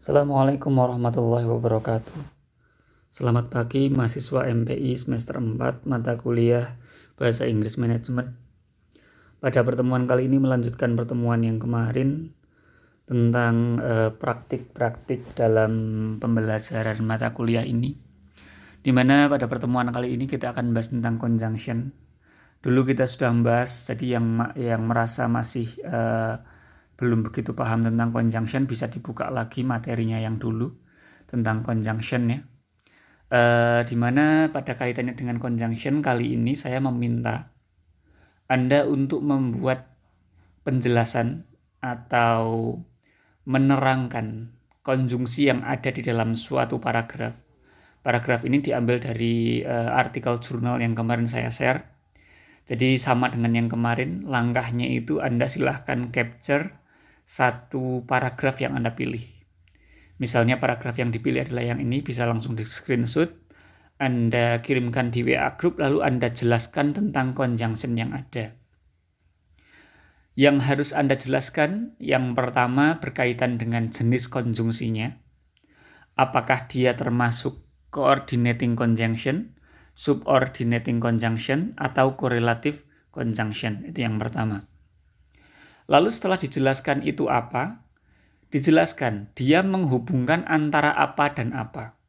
Assalamualaikum warahmatullahi wabarakatuh. Selamat pagi mahasiswa MPI semester 4 mata kuliah Bahasa Inggris Manajemen. Pada pertemuan kali ini melanjutkan pertemuan yang kemarin tentang praktik-praktik dalam pembelajaran mata kuliah ini. Dimana pada pertemuan kali ini kita akan membahas tentang conjunction. Dulu kita sudah membahas, jadi yang merasa masih belum begitu paham tentang conjunction bisa dibuka lagi materinya yang dulu tentang conjunction ya. Dimana pada kaitannya dengan conjunction kali ini saya meminta Anda untuk membuat penjelasan atau menerangkan konjungsi yang ada di dalam suatu paragraf. Paragraf ini diambil dari artikel jurnal yang kemarin saya share. Jadi sama dengan yang kemarin, langkahnya itu Anda silahkan capture satu paragraf yang Anda pilih. Misalnya paragraf yang dipilih adalah yang ini, bisa langsung di screenshot, Anda kirimkan di WA group, lalu Anda jelaskan tentang conjunction yang ada. Yang harus Anda jelaskan, yang pertama berkaitan dengan jenis konjungsinya. Apakah dia termasuk coordinating conjunction, subordinating conjunction, atau correlative conjunction. Itu yang pertama. Lalu setelah dijelaskan itu apa, dijelaskan dia menghubungkan antara apa dan apa.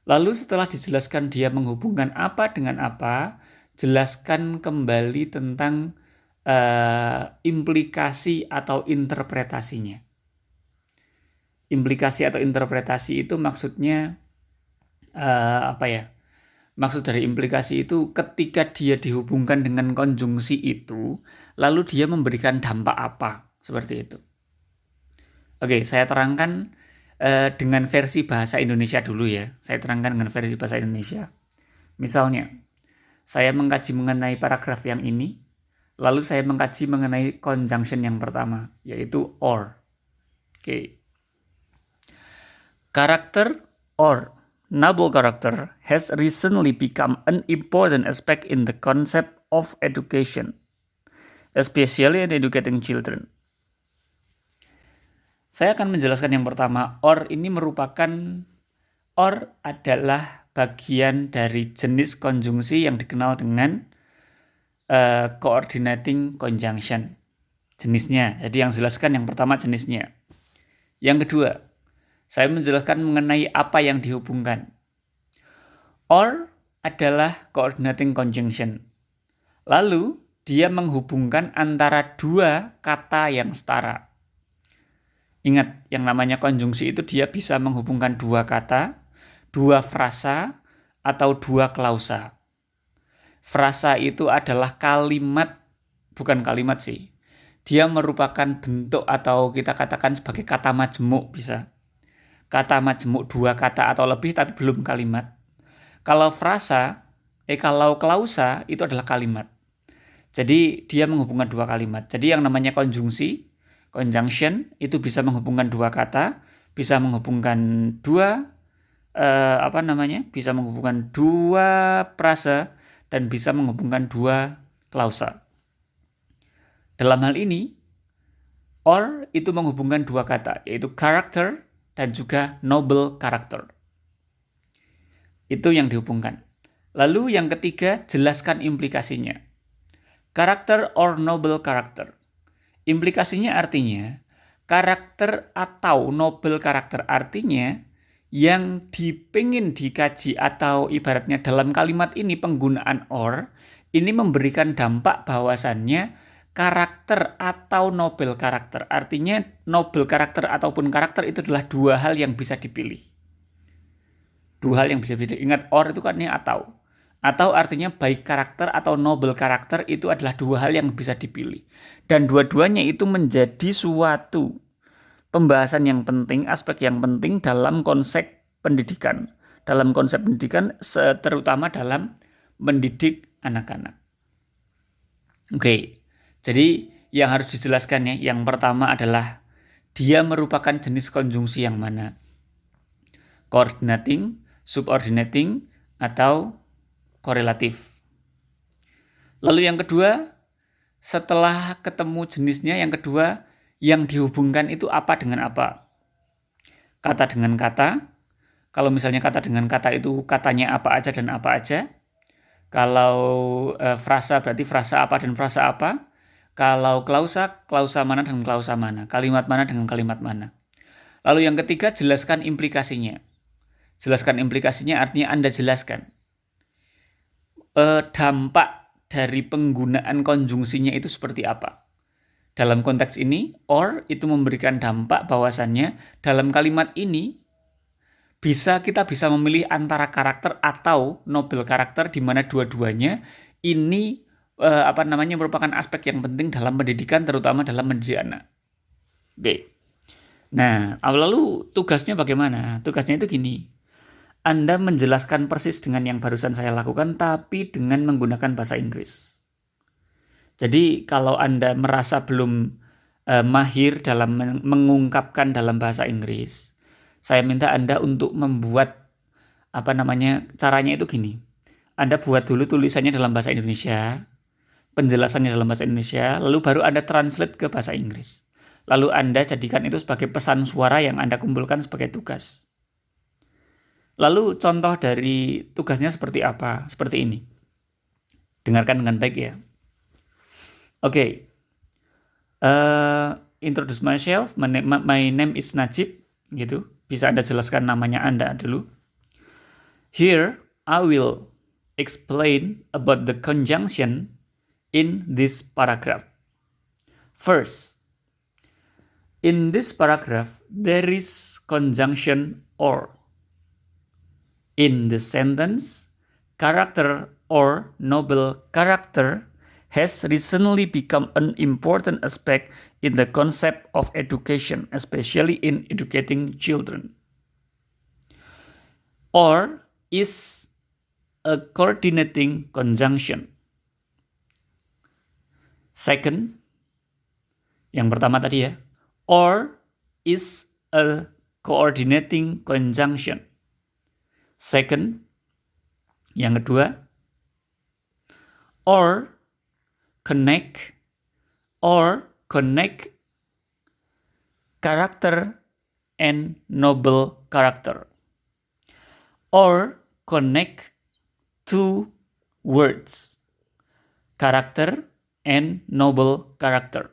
Lalu setelah dijelaskan dia menghubungkan apa dengan apa, jelaskan kembali tentang implikasi atau interpretasinya. Implikasi atau interpretasi itu maksudnya Maksud dari implikasi itu ketika dia dihubungkan dengan konjungsi itu, lalu dia memberikan dampak apa, seperti itu. Oke, saya terangkan dengan versi bahasa Indonesia dulu ya. Saya terangkan dengan versi bahasa Indonesia. Misalnya, saya mengkaji mengenai paragraf yang ini, lalu saya mengkaji mengenai conjunction yang pertama, yaitu or. Oke. Karakter or noble character has recently become an important aspect in the concept of education, especially in educating children. Saya akan menjelaskan yang pertama, or ini adalah bagian dari jenis konjungsi yang dikenal dengan coordinating conjunction. Jenisnya, jadi yang jelaskan yang pertama jenisnya. Yang kedua, saya menjelaskan mengenai apa yang dihubungkan. Or adalah coordinating conjunction. Lalu, dia menghubungkan antara dua kata yang setara. Ingat, yang namanya konjungsi itu dia bisa menghubungkan dua kata, dua frasa, atau dua klausa. Frasa itu adalah kalimat, bukan kalimat sih. Dia merupakan bentuk atau kita katakan sebagai kata majemuk bisa. Kata majemuk dua kata atau lebih tapi belum kalimat. Kalau kalau klausa itu adalah kalimat. Jadi dia menghubungkan dua kalimat. Jadi yang namanya konjungsi, conjunction itu bisa menghubungkan dua kata, bisa menghubungkan bisa menghubungkan dua frasa dan bisa menghubungkan dua klausa. Dalam hal ini, or itu menghubungkan dua kata, yaitu character dan juga noble character. Itu yang dihubungkan. Lalu yang ketiga, jelaskan implikasinya. Character or noble character. Implikasinya artinya, karakter atau noble character artinya yang dipingin dikaji atau ibaratnya dalam kalimat ini penggunaan or, ini memberikan dampak bahwasannya karakter atau noble karakter. Artinya noble karakter ataupun karakter itu adalah dua hal yang bisa dipilih. Dua hal yang bisa dipilih. Ingat, or itu kan atau. Atau artinya baik karakter atau noble karakter itu adalah dua hal yang bisa dipilih. Dan dua-duanya itu menjadi suatu pembahasan yang penting, aspek yang penting dalam konsep pendidikan. Dalam konsep pendidikan, terutama dalam mendidik anak-anak. Oke. Jadi yang harus dijelaskan ya, yang pertama adalah dia merupakan jenis konjungsi yang mana? Coordinating, subordinating, atau korelatif. Lalu yang kedua, setelah ketemu jenisnya, yang kedua yang dihubungkan itu apa dengan apa? kata dengan kata. Kalau misalnya kata dengan kata itu katanya apa aja dan apa aja. Kalau frasa berarti frasa apa dan frasa apa. Kalau klausa, klausa mana dengan klausa mana. Kalimat mana dengan kalimat mana. Lalu yang ketiga, jelaskan implikasinya. Jelaskan implikasinya artinya Anda jelaskan dampak dari penggunaan konjungsinya itu seperti apa. Dalam konteks ini, or itu memberikan dampak bahwasannya dalam kalimat ini kita bisa memilih antara karakter atau nobel karakter di mana dua-duanya ini merupakan aspek yang penting dalam pendidikan, terutama dalam mendidik anak. Oke. Nah, lalu tugasnya bagaimana? Tugasnya itu gini. Anda menjelaskan persis dengan yang barusan saya lakukan, tapi dengan menggunakan bahasa Inggris. Jadi kalau Anda merasa belum mahir dalam mengungkapkan dalam bahasa Inggris, saya minta Anda untuk membuat caranya itu gini. Anda buat dulu tulisannya dalam bahasa Indonesia, penjelasannya dalam bahasa Indonesia, lalu baru Anda translate ke bahasa Inggris. Lalu Anda jadikan itu sebagai pesan suara yang Anda kumpulkan sebagai tugas. Lalu contoh dari tugasnya seperti apa? Seperti ini. Dengarkan dengan baik ya. Oke. Introduce myself. My name is Najib. Gitu. Bisa Anda jelaskan namanya Anda dulu. Here I will explain about the conjunction in this paragraph. First, in this paragraph there is conjunction or. In the sentence, character or noble character has recently become an important aspect in the concept of education, especially in educating children. Or is a coordinating conjunction. Second, yang pertama tadi ya, or is a coordinating conjunction. Second, yang kedua, or connect character and noble character, or connect two words, character and noble character.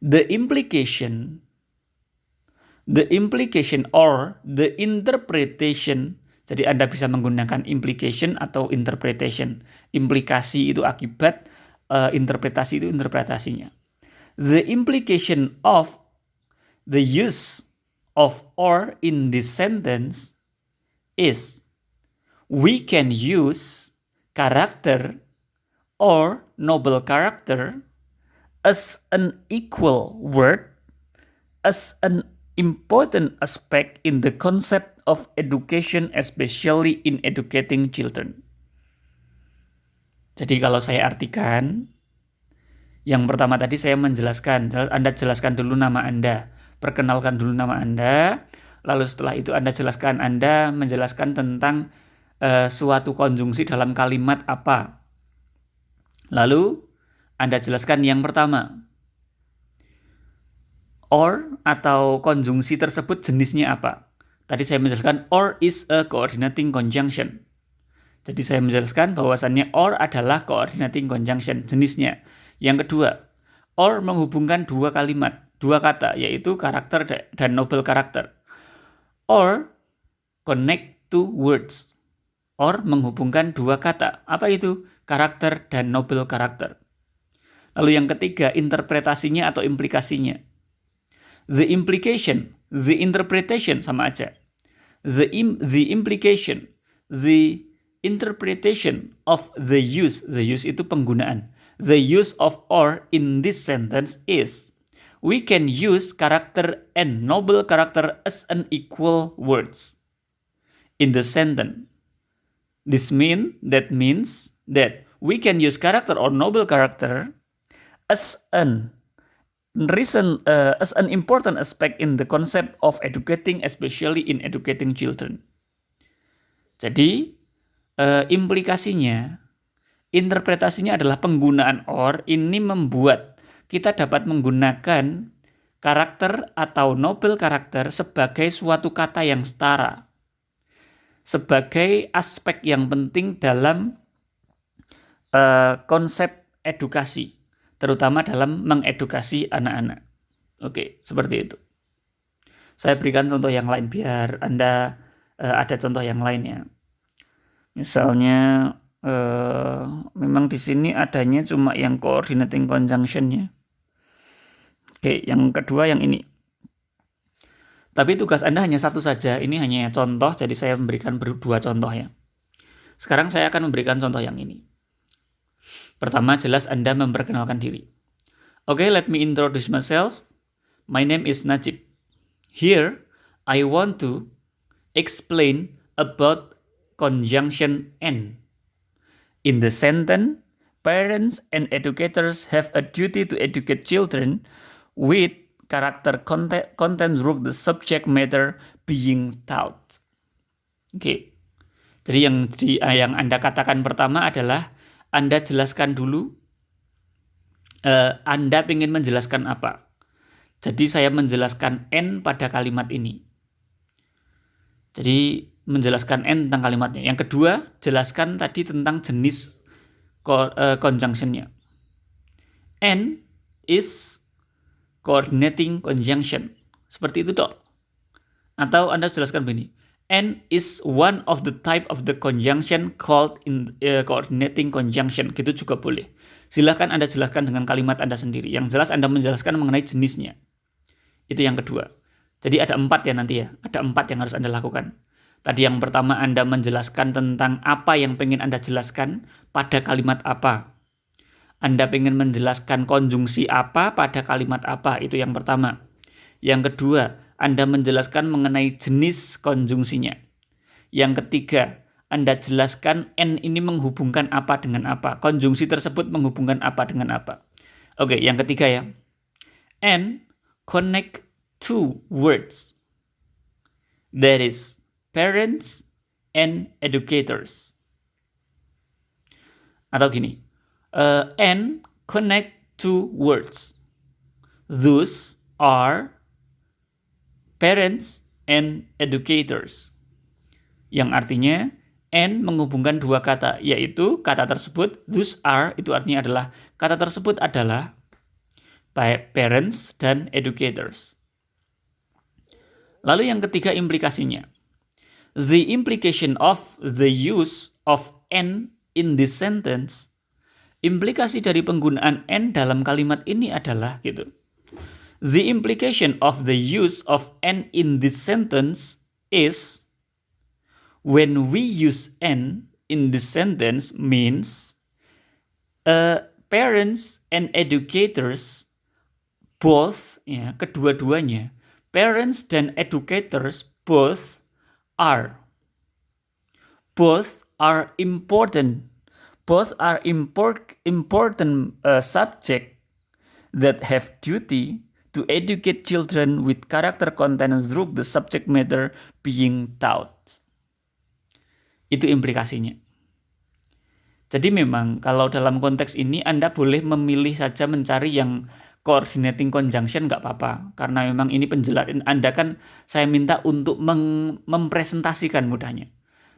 The implication or the interpretation. Jadi Anda bisa menggunakan implication atau interpretation. Implikasi itu akibat, interpretasi itu interpretasinya. The implication of the use of or in this sentence is we can use character or noble character as an equal word, as an important aspect in the concept of education, especially in educating children. Jadi kalau saya artikan, yang pertama tadi saya menjelaskan, Anda jelaskan dulu nama Anda, perkenalkan dulu nama Anda, lalu setelah itu Anda menjelaskan tentang suatu konjungsi dalam kalimat apa. Lalu Anda jelaskan yang pertama, or atau konjungsi tersebut jenisnya apa. Tadi saya menjelaskan or is a coordinating conjunction. Jadi saya menjelaskan bahwasannya or adalah coordinating conjunction jenisnya. Yang kedua, or menghubungkan dua kata, yaitu karakter dan noble karakter. Or connect two words. Or menghubungkan dua kata. Apa itu? Karakter dan noble karakter. Lalu yang ketiga, interpretasinya atau implikasinya. The interpretation sama aja. The implication, the interpretation of the use itu penggunaan. The use of or in this sentence is we can use character and noble character as an equal words in the sentence. That means that we can use character or noble character as an important aspect in the concept of educating, especially in educating children. Jadi, implikasinya, interpretasinya adalah penggunaan or ini membuat kita dapat menggunakan karakter atau noble karakter sebagai suatu kata yang setara, sebagai aspek yang penting dalam konsep edukasi, terutama dalam mengedukasi anak-anak. Oke, seperti itu. Saya berikan contoh yang lain biar Anda ada contoh yang lainnya. Misalnya memang di sini adanya cuma yang coordinating conjunction-nya. Oke, yang kedua yang ini. Tapi tugas Anda hanya satu saja. Ini hanya contoh, jadi saya memberikan dua contoh ya. Sekarang saya akan memberikan contoh yang ini. Pertama, jelas Anda memperkenalkan diri. Okay, let me introduce myself. My name is Najib. Here, I want to explain about conjunction and. In the sentence, parents and educators have a duty to educate children with character content through the subject matter being taught. Oke. Jadi yang Anda katakan pertama adalah Anda jelaskan dulu Anda ingin menjelaskan apa. Jadi saya menjelaskan N pada kalimat ini. Jadi menjelaskan N tentang kalimatnya. Yang kedua, jelaskan tadi tentang jenis conjunction-nya. N is coordinating conjunction. Seperti itu dok. Atau Anda jelaskan begini. N is one of the type of the conjunction called coordinating conjunction. Gitu juga boleh. Silahkan Anda jelaskan dengan kalimat Anda sendiri. Yang jelas Anda menjelaskan mengenai jenisnya. Itu yang kedua. Jadi ada 4 ya nanti ya. Ada 4 yang harus Anda lakukan. Tadi yang pertama Anda menjelaskan tentang apa yang pengen Anda jelaskan pada kalimat apa. Anda pengen menjelaskan konjungsi apa pada kalimat apa. Itu yang pertama. Yang kedua, Anda menjelaskan mengenai jenis konjungsinya. Yang ketiga, Anda jelaskan N ini menghubungkan apa dengan apa. Konjungsi tersebut menghubungkan apa dengan apa. Oke, yang ketiga ya. N connect two words. That is parents and educators. Atau gini, and connect two words. Those are parents and educators. Yang artinya, and menghubungkan dua kata, yaitu kata tersebut, those are, itu artinya adalah, kata tersebut adalah parents dan educators. Lalu yang ketiga implikasinya. The implication of the use of N in this sentence, implikasi dari penggunaan N dalam kalimat ini adalah gitu. The implication of the use of N in this sentence is when we use N in this sentence means parents and educators both, ya, kedua-duanya, parents dan educators both are important. Both are important subject that have duty to educate children with character content through the subject matter being taught. Itu implikasinya. Jadi memang kalau dalam konteks ini Anda boleh memilih saja mencari yang coordinating conjunction nggak apa-apa. Karena memang ini penjelasan Anda kan saya minta untuk mempresentasikan mudahnya.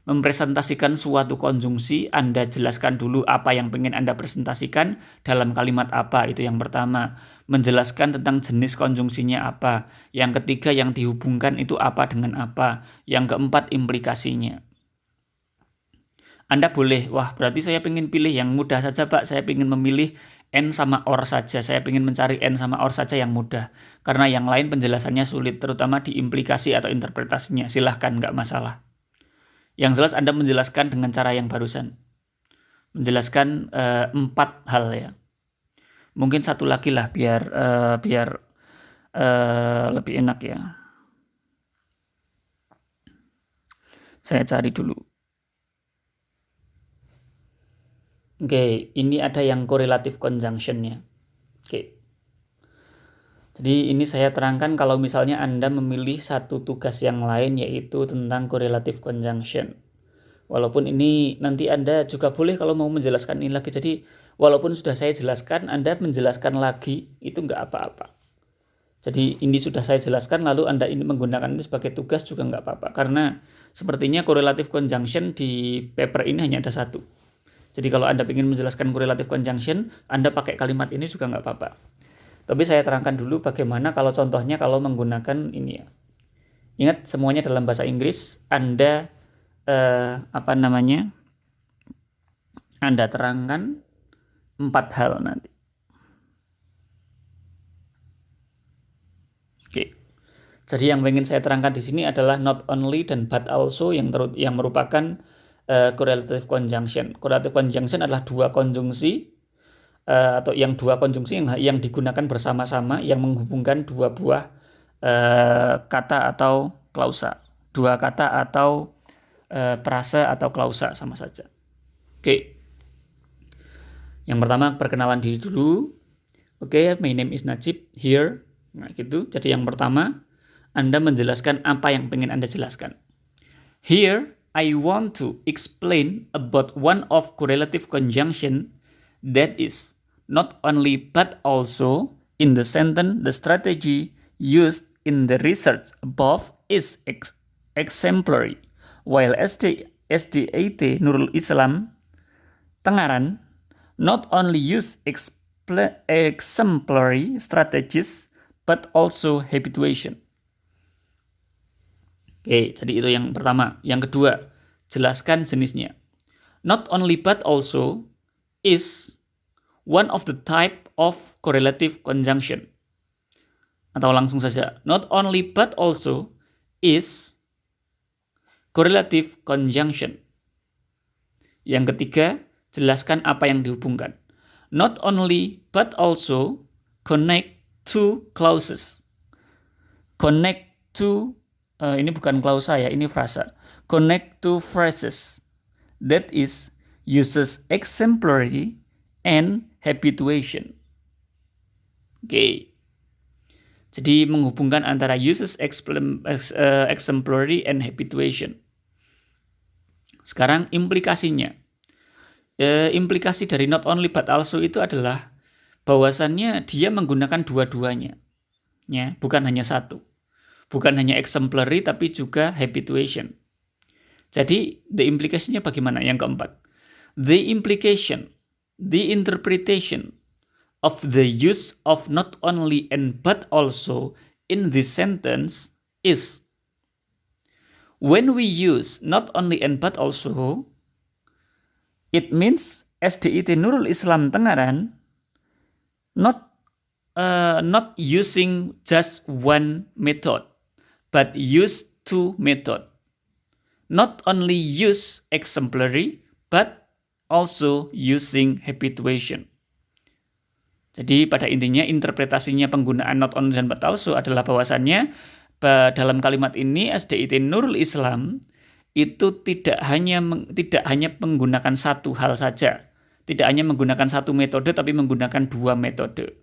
Mempresentasikan suatu konjungsi, Anda jelaskan dulu apa yang pengen Anda presentasikan dalam kalimat apa. Itu yang pertama. Menjelaskan tentang jenis konjungsinya apa. Yang ketiga yang dihubungkan itu apa dengan apa. Yang keempat implikasinya. Anda boleh, wah berarti saya pengen pilih yang mudah saja Pak. Saya pengen memilih N sama OR saja. Saya ingin mencari N sama OR saja yang mudah. Karena yang lain penjelasannya sulit, terutama di implikasi atau interpretasinya. Silahkan, nggak masalah. Yang jelas Anda menjelaskan dengan cara yang barusan. Menjelaskan 4 hal ya. Mungkin satu lagi lah biar lebih enak ya. Saya cari dulu. Oke, ini ada yang correlative conjunction-nya. Oke. Jadi ini saya terangkan kalau misalnya Anda memilih satu tugas yang lain yaitu tentang correlative conjunction. Walaupun ini nanti Anda juga boleh kalau mau menjelaskan ini lagi. Jadi walaupun sudah saya jelaskan, Anda menjelaskan lagi itu nggak apa-apa. Jadi ini sudah saya jelaskan, lalu Anda ini menggunakan ini sebagai tugas juga nggak apa-apa. Karena sepertinya correlative conjunction di paper ini hanya ada satu. Jadi kalau Anda ingin menjelaskan correlative conjunction, Anda pakai kalimat ini juga nggak apa-apa. Tapi saya terangkan dulu bagaimana kalau contohnya kalau menggunakan ini ya. Ingat semuanya dalam bahasa Inggris, Anda Anda terangkan 4 hal nanti. Oke. Jadi yang ingin saya terangkan di sini adalah not only dan but also yang merupakan correlative conjunction. Correlative conjunction adalah dua konjungsi atau dua konjungsi yang digunakan bersama-sama yang menghubungkan dua buah kata atau klausa. Dua kata atau prasa atau klausa sama saja. Oke. Yang pertama perkenalan diri dulu. Oke, my name is Najib here. Nah gitu, jadi yang pertama Anda menjelaskan apa yang pengen Anda jelaskan. Here, I want to explain about one of correlative conjunction that is not only but also in the sentence the strategy used in the research above is exemplary, while SDIT Nurul Islam Tengaran not only use exemplary strategies but also habituation. Oke, jadi itu yang pertama. Yang kedua, jelaskan jenisnya. Not only but also is one of the type of correlative conjunction. Atau langsung saja, not only but also is correlative conjunction. Yang ketiga, jelaskan apa yang dihubungkan. Not only but also connect two clauses. Connect to, ini bukan klausa ya, ini frasa. Connect two phrases. That is, uses exemplary and habituation. Oke. Jadi menghubungkan antara uses exemplary and habituation. Sekarang implikasinya. Implikasi dari not only but also itu adalah bahwasannya dia menggunakan dua-duanya, ya, bukan hanya satu, bukan hanya exemplary tapi juga habituation. Jadi the implication-nya bagaimana? Yang keempat, the implication, the interpretation of the use of not only and but also in this sentence is when we use not only and but also, it means SDIT Nurul Islam Tengaran not using just one method, but use two method. Not only use exemplary, but also using habituation. Jadi pada intinya interpretasinya penggunaan not only dan but also adalah bahwasannya dalam kalimat ini SDIT Nurul Islam itu tidak hanya menggunakan satu hal saja. Tidak hanya menggunakan satu metode, tapi menggunakan dua metode.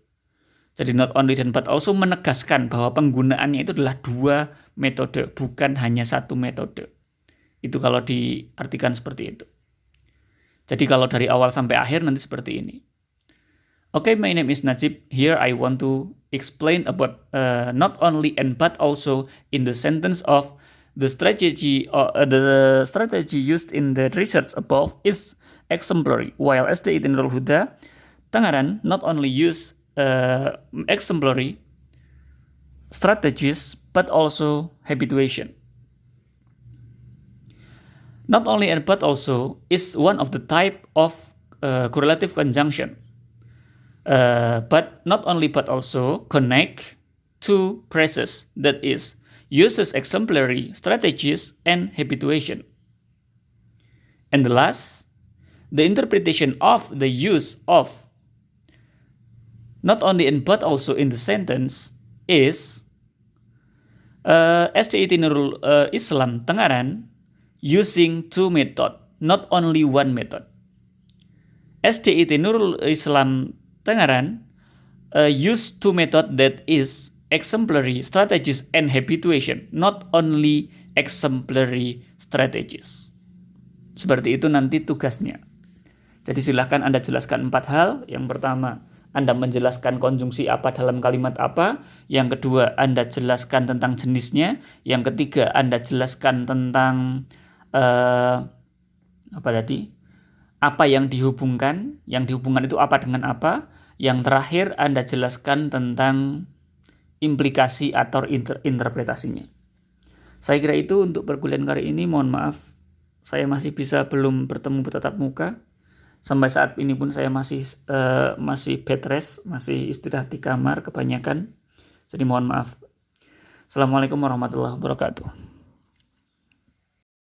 Jadi not only dan but also menegaskan bahwa penggunaannya itu adalah dua metode, bukan hanya satu metode. Itu kalau diartikan seperti itu. Jadi kalau dari awal sampai akhir nanti seperti ini. Okay, my name is Najib. Here I want to explain about not only and but also in the sentence of the strategy used in the research above is exemplary, while SDIT Nurul Huda Tengaran not only use exemplary strategies but also habituation. Not only and but also is one of the type of correlative conjunction. But not only but also connect two phrases, that is, uses exemplary strategies and habituation. And the last, the interpretation of the use of not only and but also in the sentence is SDIT Nurul Islam Tengaran using two method, not only one method. SDIT Nurul Islam Tengaran use two method, that is exemplary strategies and habituation, not only exemplary strategies. Seperti itu nanti tugasnya. Jadi silahkan Anda jelaskan 4 hal. Yang pertama, Anda menjelaskan konjungsi apa dalam kalimat apa. Yang kedua, Anda jelaskan tentang jenisnya. Yang ketiga, Anda jelaskan tentang apa yang dihubungkan. Yang dihubungkan itu apa dengan apa. Yang terakhir, Anda jelaskan tentang implikasi atau interpretasinya. Saya kira itu untuk perkuliahan kali ini. Mohon maaf, saya masih belum bertemu bertatap muka. Sampai saat ini pun saya masih bed rest, masih istirahat di kamar kebanyakan. Jadi mohon maaf. Assalamualaikum warahmatullahi wabarakatuh.